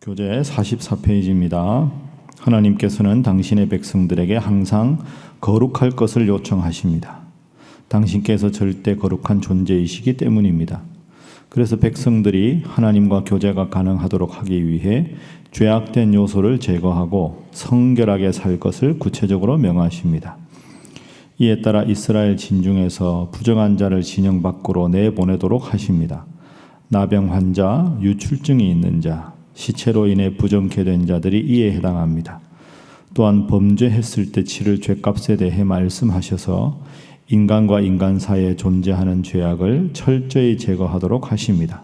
교재 44페이지입니다. 하나님께서는 당신의 백성들에게 항상 거룩할 것을 요청하십니다. 당신께서 절대 거룩한 존재이시기 때문입니다. 그래서 백성들이 하나님과 교제가 가능하도록 하기 위해 죄악된 요소를 제거하고 성결하게 살 것을 구체적으로 명하십니다. 이에 따라 이스라엘 진중에서 부정한 자를 진영 밖으로 내보내도록 하십니다. 나병 환자, 유출증이 있는 자, 시체로 인해 부정케 된 자들이 이에 해당합니다. 또한 범죄했을 때 치를 죄값에 대해 말씀하셔서 인간과 인간 사이에 존재하는 죄악을 철저히 제거하도록 하십니다.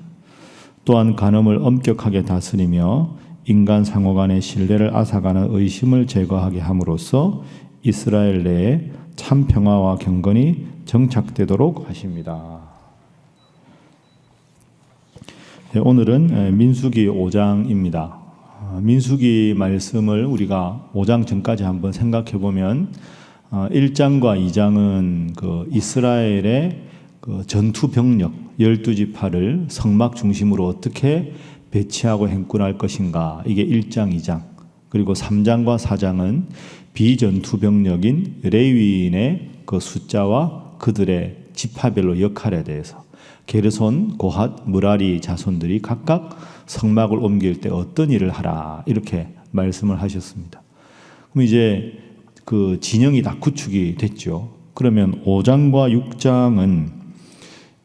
또한 간음을 엄격하게 다스리며 인간 상호 간의 신뢰를 앗아가는 의심을 제거하게 함으로써 이스라엘 내에 참 평화와 경건이 정착되도록 하십니다. 오늘은 민수기 5장입니다. 민수기 말씀을 우리가 5장 전까지 한번 생각해 보면 1장과 2장은 그 이스라엘의 그 전투 병력 12지파를 성막 중심으로 어떻게 배치하고 행군할 것인가, 이게 1장, 2장. 그리고 3장과 4장은 비전투 병력인 레위인의 그 숫자와 그들의 지파별로 역할에 대해서, 게르손, 고핫, 무라리 자손들이 각각 성막을 옮길 때 어떤 일을 하라, 이렇게 말씀을 하셨습니다. 그럼 이제 그 진영이 다 구축이 됐죠. 그러면 5장과 6장은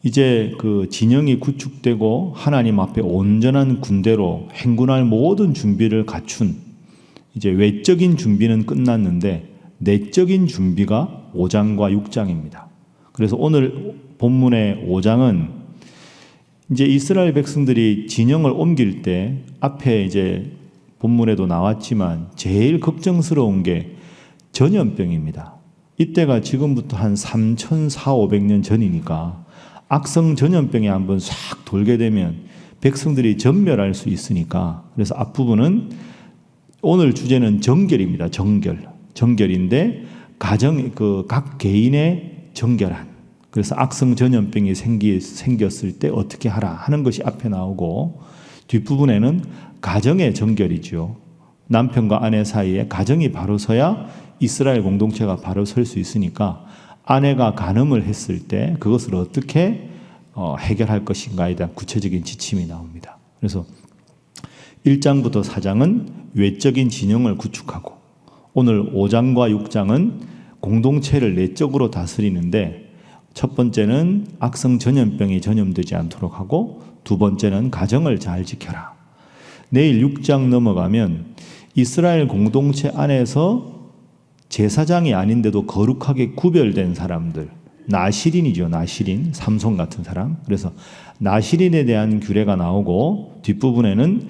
이제 그 진영이 구축되고 하나님 앞에 온전한 군대로 행군할 모든 준비를 갖춘, 이제 외적인 준비는 끝났는데 내적인 준비가 5장과 6장입니다. 그래서 오늘 본문의 5장은 이제 이스라엘 백성들이 진영을 옮길 때 앞에 이제 본문에도 나왔지만 제일 걱정스러운 게 전염병입니다. 이때가 지금부터 한 3,400~500년 전이니까 악성 전염병이 한번 싹 돌게 되면 백성들이 전멸할 수 있으니까, 그래서 앞부분은 오늘 주제는 정결입니다. 정결인데 가정, 각 개인의 정결한, 그래서 악성 전염병이 생겼을 때 어떻게 하라 하는 것이 앞에 나오고, 뒷부분에는 가정의 정결이죠. 남편과 아내 사이에 가정이 바로 서야 이스라엘 공동체가 바로 설 수 있으니까 아내가 간음을 했을 때 그것을 어떻게 해결할 것인가에 대한 구체적인 지침이 나옵니다. 그래서 1장부터 4장은 외적인 진영을 구축하고, 오늘 5장과 6장은 공동체를 내적으로 다스리는데, 첫 번째는 악성 전염병이 전염되지 않도록 하고, 두 번째는 가정을 잘 지켜라. 내일 6장 넘어가면 이스라엘 공동체 안에서 제사장이 아닌데도 거룩하게 구별된 사람들, 나시린이죠. 나시린, 삼손 같은 사람. 그래서 나시린에 대한 규례가 나오고, 뒷부분에는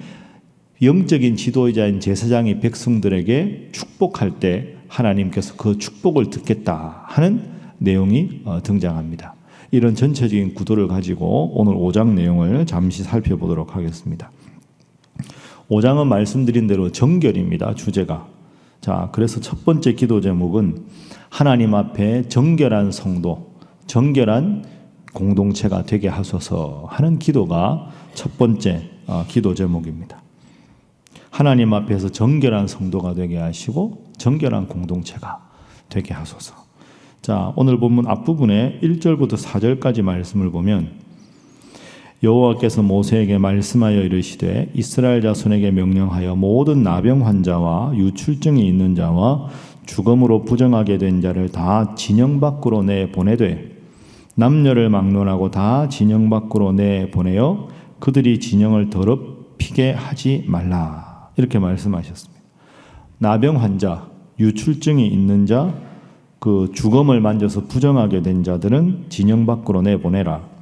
영적인 지도자인 제사장이 백성들에게 축복할 때 하나님께서 그 축복을 듣겠다 하는 내용이 등장합니다. 이런 전체적인 구도를 가지고 오늘 5장 내용을 잠시 살펴보도록 하겠습니다. 5장은 말씀드린 대로 정결입니다. 주제가. 자, 그래서 첫 번째 기도 제목은 하나님 앞에 정결한 성도, 정결한 공동체가 되게 하소서 하는 기도가 첫 번째 기도 제목입니다. 하나님 앞에서 정결한 성도가 되게 하시고 정결한 공동체가 되게 하소서. 자, 오늘 본문 앞부분에 1절부터 4절까지 말씀을 보면, 여호와께서 모세에게 말씀하여 이르시되 이스라엘 자손에게 명령하여 모든 나병 환자와 유출증이 있는 자와 죽음으로 부정하게 된 자를 다 진영 밖으로 내보내되 남녀를 막론하고 다 진영 밖으로 내보내어 그들이 진영을 더럽히게 하지 말라, 이렇게 말씀하셨습니다. 나병 환자, 유출증이 있는 자, 그 죽음을 만져서 부정하게 된 자들은 진영 밖으로 내보내라.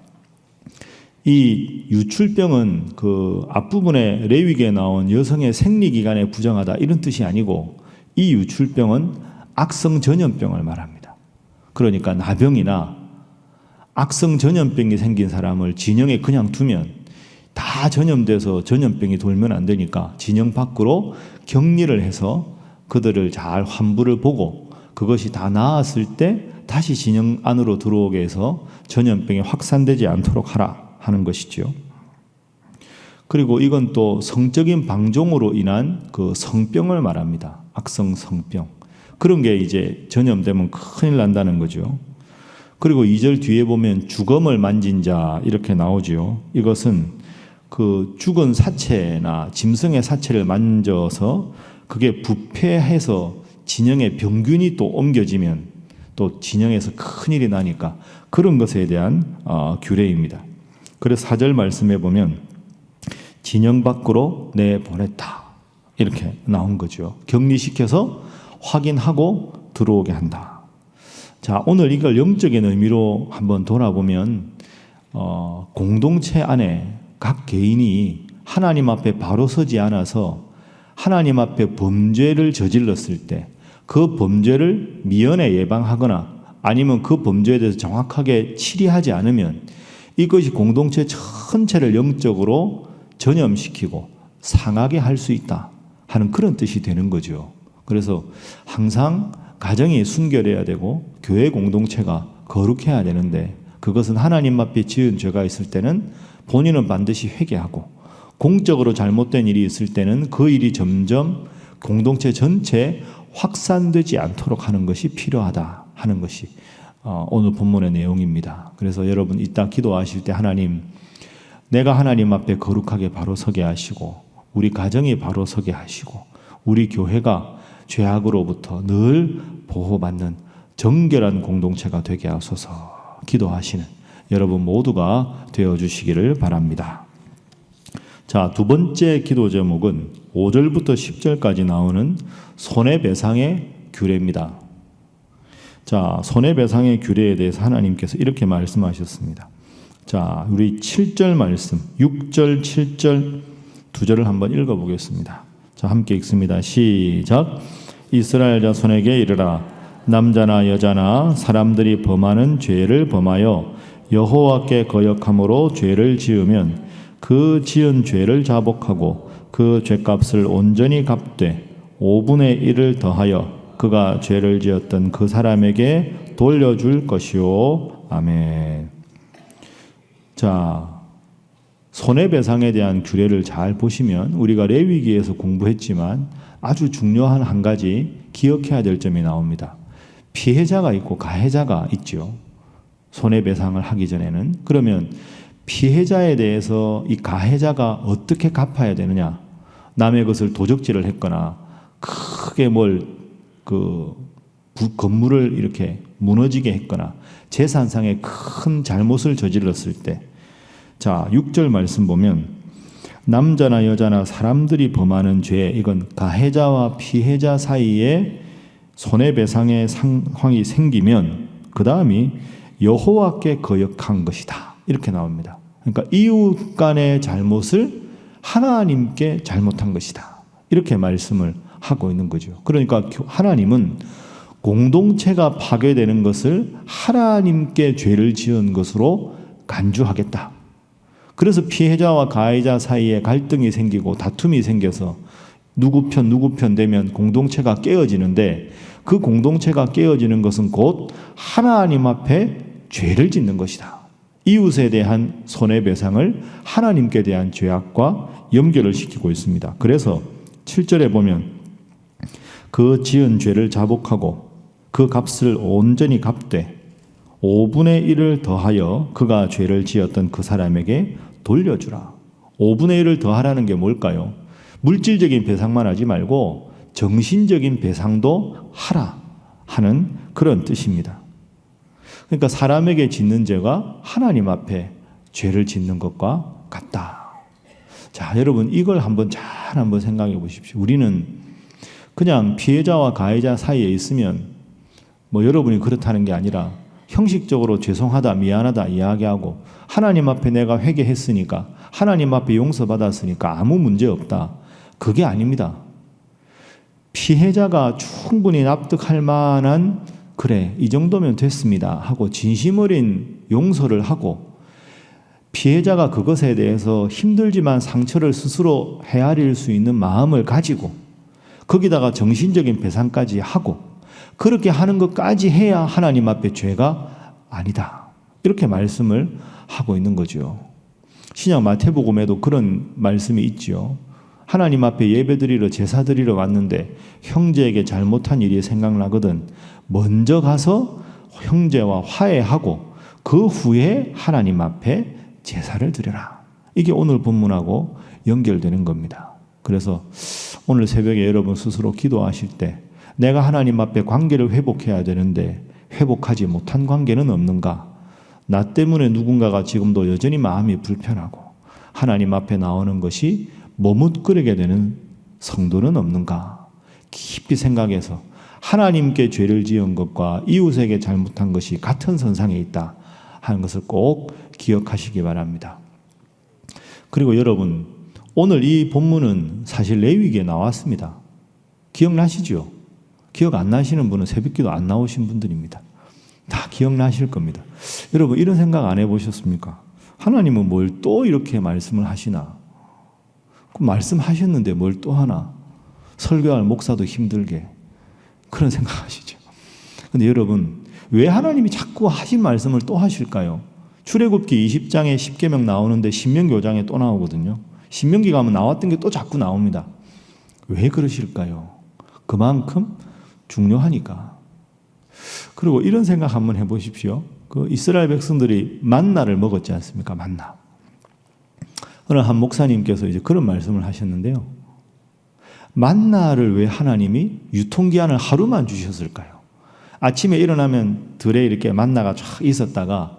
이 유출병은 그 앞부분에 레위기에 나온 여성의 생리기간에 부정하다, 이런 뜻이 아니고, 이 유출병은 악성 전염병을 말합니다. 그러니까 나병이나 악성 전염병이 생긴 사람을 진영에 그냥 두면 다 전염돼서 전염병이 돌면 안 되니까 진영 밖으로 격리를 해서 그들을 잘 환부를 보고, 그것이 다 나았을 때 다시 진영 안으로 들어오게 해서 전염병이 확산되지 않도록 하라 하는 것이죠. 그리고 이건 또 성적인 방종으로 인한 그 성병을 말합니다. 악성 성병. 그런 게 이제 전염되면 큰일 난다는 거죠. 그리고 2절 뒤에 보면 주검을 만진 자 이렇게 나오죠. 이것은 그 죽은 사체나 짐승의 사체를 만져서 그게 부패해서 진영의 병균이 또 옮겨지면 또 진영에서 큰일이 나니까 그런 것에 대한 규례입니다. 그래서 4절 말씀에 보면 진영 밖으로 내보냈다 이렇게 나온 거죠. 격리시켜서 확인하고 들어오게 한다. 자, 오늘 이걸 영적인 의미로 한번 돌아보면 공동체 안에 각 개인이 하나님 앞에 바로 서지 않아서 하나님 앞에 범죄를 저질렀을 때 그 범죄를 미연에 예방하거나 아니면 그 범죄에 대해서 정확하게 치리하지 않으면 이것이 공동체 전체를 영적으로 전염시키고 상하게 할 수 있다 하는 그런 뜻이 되는 거죠. 그래서 항상 가정이 순결해야 되고 교회 공동체가 거룩해야 되는데 그것은 하나님 앞에 지은 죄가 있을 때는 본인은 반드시 회개하고 공적으로 잘못된 일이 있을 때는 그 일이 점점 공동체 전체에 확산되지 않도록 하는 것이 필요하다 하는 것이 오늘 본문의 내용입니다. 그래서 여러분 이따 기도하실 때 하나님, 내가 하나님 앞에 거룩하게 바로 서게 하시고 우리 가정이 바로 서게 하시고 우리 교회가 죄악으로부터 늘 보호받는 정결한 공동체가 되게 하소서 기도하시는 여러분 모두가 되어주시기를 바랍니다. 자, 두 번째 기도 제목은 5절부터 10절까지 나오는 손해배상의 규례입니다. 자, 손해배상의 규례에 대해서 하나님께서 이렇게 말씀하셨습니다. 자, 우리 7절 말씀, 6절, 7절 두 절을 한번 읽어보겠습니다. 자, 함께 읽습니다. 시작. 이스라엘 자손에게 이르라. 남자나 여자나 사람들이 범하는 죄를 범하여 여호와께 거역함으로 죄를 지으면 그 지은 죄를 자복하고 그 죄값을 온전히 갚되 5분의 1을 더하여 그가 죄를 지었던 그 사람에게 돌려줄 것이요. 아멘. 자, 손해배상에 대한 규례를 잘 보시면 우리가 레위기에서 공부했지만 아주 중요한 한 가지 기억해야 될 점이 나옵니다. 피해자가 있고 가해자가 있죠. 손해배상을 하기 전에는. 그러면 피해자에 대해서 이 가해자가 어떻게 갚아야 되느냐? 남의 것을 도적질을 했거나 크게 건물을 이렇게 무너지게 했거나 재산상의 큰 잘못을 저질렀을 때, 자, 6절 말씀 보면 남자나 여자나 사람들이 범하는 죄, 이건 가해자와 피해자 사이에 손해배상의 상황이 생기면 그 다음이 여호와께 거역한 것이다 이렇게 나옵니다. 그러니까 이웃 간의 잘못을 하나님께 잘못한 것이다 이렇게 말씀을 하고 있는 거죠. 그러니까 하나님은 공동체가 파괴되는 것을 하나님께 죄를 지은 것으로 간주하겠다. 그래서 피해자와 가해자 사이에 갈등이 생기고 다툼이 생겨서 누구 편 되면 공동체가 깨어지는데 그 공동체가 깨어지는 것은 곧 하나님 앞에 죄를 짓는 것이다. 이웃에 대한 손해배상을 하나님께 대한 죄악과 연결을 시키고 있습니다. 그래서 7절에 보면 그 지은 죄를 자복하고 그 값을 온전히 갚되 5분의 1을 더하여 그가 죄를 지었던 그 사람에게 돌려주라. 5분의 1을 더하라는 게 뭘까요? 물질적인 배상만 하지 말고 정신적인 배상도 하라 하는 그런 뜻입니다. 그러니까 사람에게 짓는 죄가 하나님 앞에 죄를 짓는 것과 같다. 자, 여러분 이걸 한번 생각해 보십시오. 우리는 그냥 피해자와 가해자 사이에 있으면 여러분이 그렇다는 게 아니라 형식적으로 죄송하다, 미안하다 이야기하고 하나님 앞에 내가 회개했으니까 하나님 앞에 용서받았으니까 아무 문제 없다. 그게 아닙니다. 피해자가 충분히 납득할 만한 그래 이 정도면 됐습니다 하고 진심 어린 용서를 하고 피해자가 그것에 대해서 힘들지만 상처를 스스로 헤아릴 수 있는 마음을 가지고 거기다가 정신적인 배상까지 하고 그렇게 하는 것까지 해야 하나님 앞에 죄가 아니다 이렇게 말씀을 하고 있는 거죠. 신약 마태복음에도 그런 말씀이 있지요. 하나님 앞에 예배드리러 제사드리러 왔는데 형제에게 잘못한 일이 생각나거든 먼저 가서 형제와 화해하고 그 후에 하나님 앞에 제사를 드려라. 이게 오늘 본문하고 연결되는 겁니다. 그래서 오늘 새벽에 여러분 스스로 기도하실 때 내가 하나님 앞에 관계를 회복해야 되는데 회복하지 못한 관계는 없는가? 나 때문에 누군가가 지금도 여전히 마음이 불편하고 하나님 앞에 나오는 것이 머뭇거리게 되는 성도는 없는가? 깊이 생각해서 하나님께 죄를 지은 것과 이웃에게 잘못한 것이 같은 선상에 있다 하는 것을 꼭 기억하시기 바랍니다. 그리고 여러분, 오늘 이 본문은 사실 레위기에 나왔습니다. 기억나시죠? 기억 안 나시는 분은 새벽기도 안 나오신 분들입니다. 다 기억나실 겁니다. 여러분, 이런 생각 안 해보셨습니까? 하나님은 뭘 또 이렇게 말씀을 하시나? 말씀하셨는데 뭘 또 하나? 설교할 목사도 힘들게 그런 생각하시죠. 근데 여러분, 왜 하나님이 자꾸 하신 말씀을 또 하실까요? 출애굽기 20장에 10계명 나오는데 신명기 5장에 또 나오거든요. 신명기 가면 나왔던 게 또 자꾸 나옵니다. 왜 그러실까요? 그만큼 중요하니까. 그리고 이런 생각 한번 해보십시오. 그 이스라엘 백성들이 만나를 먹었지 않습니까? 만나. 어느 한 목사님께서 이제 그런 말씀을 하셨는데요. 만나를 왜 하나님이 유통기한을 하루만 주셨을까요? 아침에 일어나면 들에 이렇게 만나가 쫙 있었다가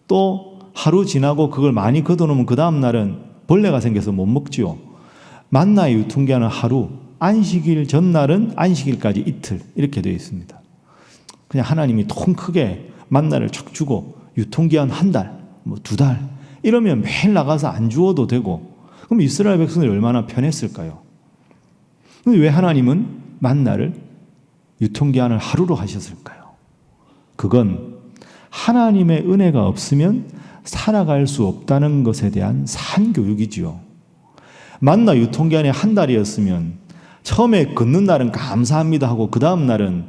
또 하루 지나고 그걸 많이 걷어놓으면 그 다음 날은 벌레가 생겨서 못 먹지요. 만나의 유통기한은 하루, 안식일 전날은 안식일까지 이틀 이렇게 되어 있습니다. 그냥 하나님이 통 크게 만나를 쫙 주고 유통기한 한 달, 뭐 2달 이러면 매일 나가서 안 주워도 되고 그럼 이스라엘 백성들이 얼마나 편했을까요? 근데 왜 하나님은 만나를 유통기한을 하루로 하셨을까요? 그건 하나님의 은혜가 없으면 살아갈 수 없다는 것에 대한 산교육이지요. 만나 유통기한이 한 달이었으면 처음에 걷는 날은 감사합니다 하고 그 다음 날은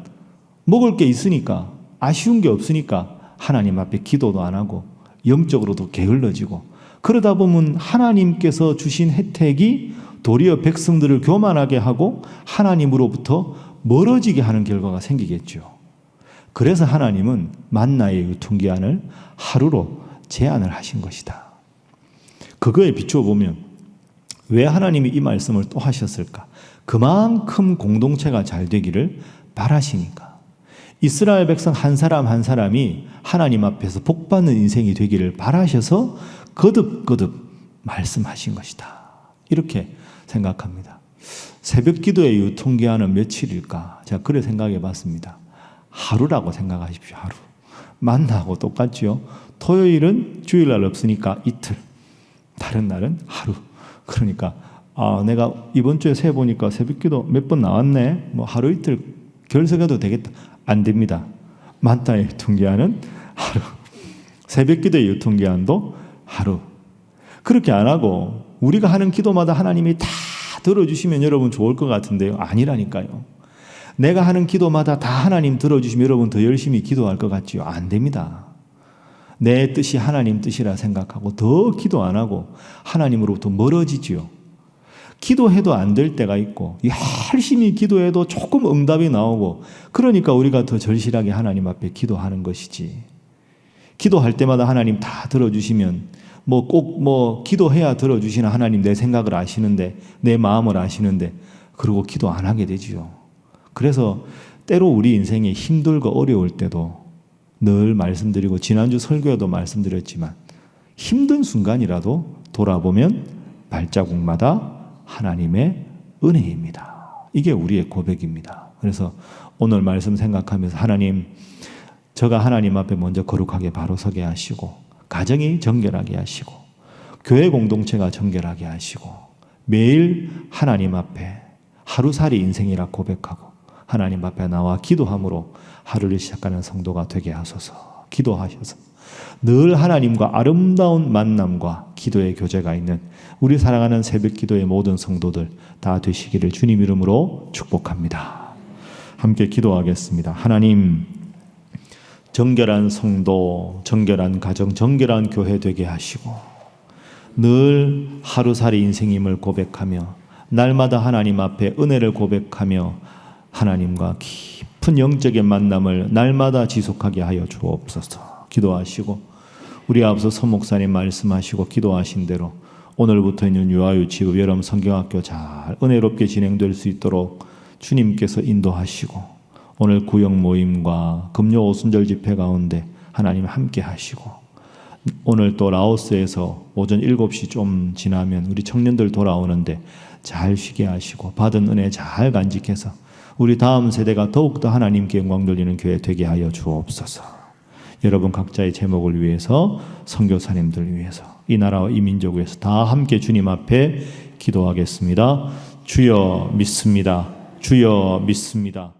먹을 게 있으니까 아쉬운 게 없으니까 하나님 앞에 기도도 안 하고 영적으로도 게을러지고 그러다 보면 하나님께서 주신 혜택이 도리어 백성들을 교만하게 하고 하나님으로부터 멀어지게 하는 결과가 생기겠죠. 그래서 하나님은 만나의 유통기한을 하루로 제한을 하신 것이다. 그거에 비추어 보면 왜 하나님이 이 말씀을 또 하셨을까? 그만큼 공동체가 잘 되기를 바라시니까. 이스라엘 백성 한 사람 한 사람이 하나님 앞에서 복받는 인생이 되기를 바라셔서 거듭거듭 말씀하신 것이다. 이렇게 생각합니다. 새벽 기도의 유통기한은 며칠일까? 제가 그래 생각해 봤습니다. 하루라고 생각하십시오. 하루. 만나고 똑같죠. 토요일은 주일날 없으니까 이틀. 다른 날은 하루. 그러니까 내가 이번 주에 세보니까 새벽기도 몇 번 나왔네. 뭐 하루 이틀 결석해도 되겠다. 안 됩니다. 만나의 유통기한은 하루. 새벽기도의 유통기한도 하루. 그렇게 안 하고 우리가 하는 기도마다 하나님이 다 들어주시면 여러분 좋을 것 같은데요. 아니라니까요. 내가 하는 기도마다 다 하나님 들어주시면 여러분 더 열심히 기도할 것 같지요. 안 됩니다. 내 뜻이 하나님 뜻이라 생각하고 더 기도 안 하고 하나님으로부터 멀어지지요. 기도해도 안 될 때가 있고 열심히 기도해도 조금 응답이 나오고 그러니까 우리가 더 절실하게 하나님 앞에 기도하는 것이지. 기도할 때마다 하나님 다 들어주시면 꼭 기도해야 들어주시나 하나님 내 생각을 아시는데 내 마음을 아시는데 그러고 기도 안 하게 되지요. 그래서 때로 우리 인생이 힘들고 어려울 때도 늘 말씀드리고 지난주 설교에도 말씀드렸지만 힘든 순간이라도 돌아보면 발자국마다 하나님의 은혜입니다. 이게 우리의 고백입니다. 그래서 오늘 말씀 생각하면서 하나님, 저가 하나님 앞에 먼저 거룩하게 바로 서게 하시고 가정이 정결하게 하시고 교회 공동체가 정결하게 하시고 매일 하나님 앞에 하루살이 인생이라 고백하고 하나님 앞에 나와 기도함으로 하루를 시작하는 성도가 되게 하소서. 기도하셔서 늘 하나님과 아름다운 만남과 기도의 교제가 있는 우리 사랑하는 새벽 기도의 모든 성도들 다 되시기를 주님 이름으로 축복합니다. 함께 기도하겠습니다. 하나님, 정결한 성도, 정결한 가정, 정결한 교회 되게 하시고 늘 하루살이 인생임을 고백하며 날마다 하나님 앞에 은혜를 고백하며 하나님과 깊은 영적인 만남을 날마다 지속하게 하여 주옵소서. 기도하시고 우리 앞서 서 목사님 말씀하시고 기도하신 대로 오늘부터 있는 유아유치급 여름 성경학교 잘 은혜롭게 진행될 수 있도록 주님께서 인도하시고 오늘 구역 모임과 금요 오순절 집회 가운데 하나님 함께 하시고 오늘 또 라오스에서 오전 7시 좀 지나면 우리 청년들 돌아오는데 잘 쉬게 하시고 받은 은혜 잘 간직해서 우리 다음 세대가 더욱더 하나님께 영광 돌리는 교회 되게 하여 주옵소서. 여러분 각자의 제목을 위해서 선교사님들 위해서 이 나라와 이 민족을 위해서 다 함께 주님 앞에 기도하겠습니다. 주여 믿습니다. 주여 믿습니다.